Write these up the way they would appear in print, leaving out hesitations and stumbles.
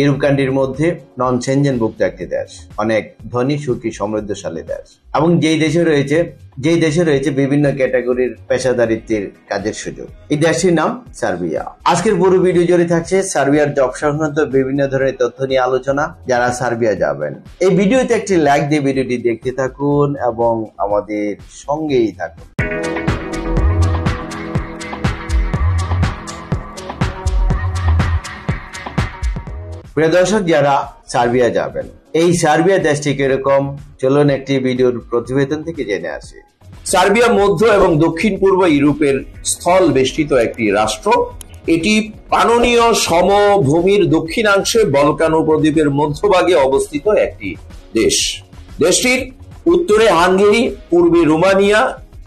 Europe কান্ট্রির মধ্যে নন সেনজেনভুক্ত একটি দেশ, অনেক ধনী, সুখী, সমৃদ্ধশালী দেশ, এবং যেই দেশে রয়েছে বিভিন্ন ক্যাটাগরির পেশাদারিত্বের কাজের সুযোগ। এই দেশটির নাম সার্বিয়া। আজকের পুরো ভিডিও জুড়ে থাকছে সার্বিয়ার জব সংক্রান্ত বিভিন্ন ধরনের তথ্য নিয়ে আলোচনা। যারা সার্বিয়া যাবেন, এই ভিডিওতে একটি লাইক দিয়ে ভিডিওটি দেখতে থাকুন এবং আমাদের সঙ্গেই থাকুন। প্রিয় দর্শক, যারা সার্বিয়া যাবেন, এই সার্বিয়া দেশটি কিরকম, চলুন একটি ভিডিওর প্রতিবেদন থেকে জেনে আসি। সার্বিয়া মধ্য এবং দক্ষিণ পূর্ব ইউরোপের স্থল বেষ্টিত একটি রাষ্ট্র। এটি পাননীয় সমভূমির দক্ষিণাংশে বলকান উপদ্বীপের মধ্যভাগে অবস্থিত একটি দেশ। দেশটির উত্তরে হাঙ্গেরি, পূর্বে রোমানিয়া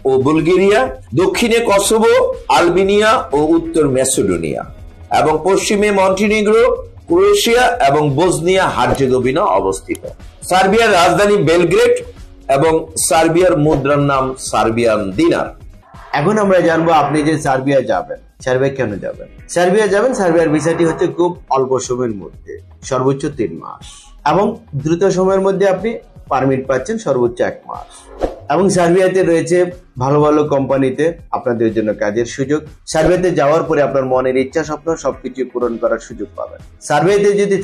ও বুলগেরিয়া, দক্ষিণে কসোভো, আলবেনিয়া ও উত্তর ম্যাসেডোনিয়া এবং পশ্চিমে মন্টিনিগ্রো, ক্রোয়েশিয়া এবং বসনিয়া হার্জেগোভিনা অবস্থিত। সার্বিয়ার রাজধানী বেলগ্রেড এবং সার্বিয়ার মুদ্রার নাম সার্বিয়ান দিনার। এখন আমরা জানবো আপনি যে সার্বিয়া যাবেন, সার্বিয়া কেন যাবেন। সার্বিয়ার ভিসাটি হচ্ছে খুব অল্প সময়ের মধ্যে, সর্বোচ্চ 3 মাস, এবং দ্রুত সময়ের মধ্যে আপনি পারমিট পাচ্ছেন সর্বোচ্চ 1 মাস। এবং সার্বিয়াতে রয়েছে ভালো ভালো কোম্পানিতে আপনাদের জন্য কাজের সুযোগ। সার্বিয়াতে যাওয়ার পরে আপনার মনের ইচ্ছা, স্বপ্ন সবকিছু পূরণ করার সুযোগ পাবেন। সার্বিয়াতে যদি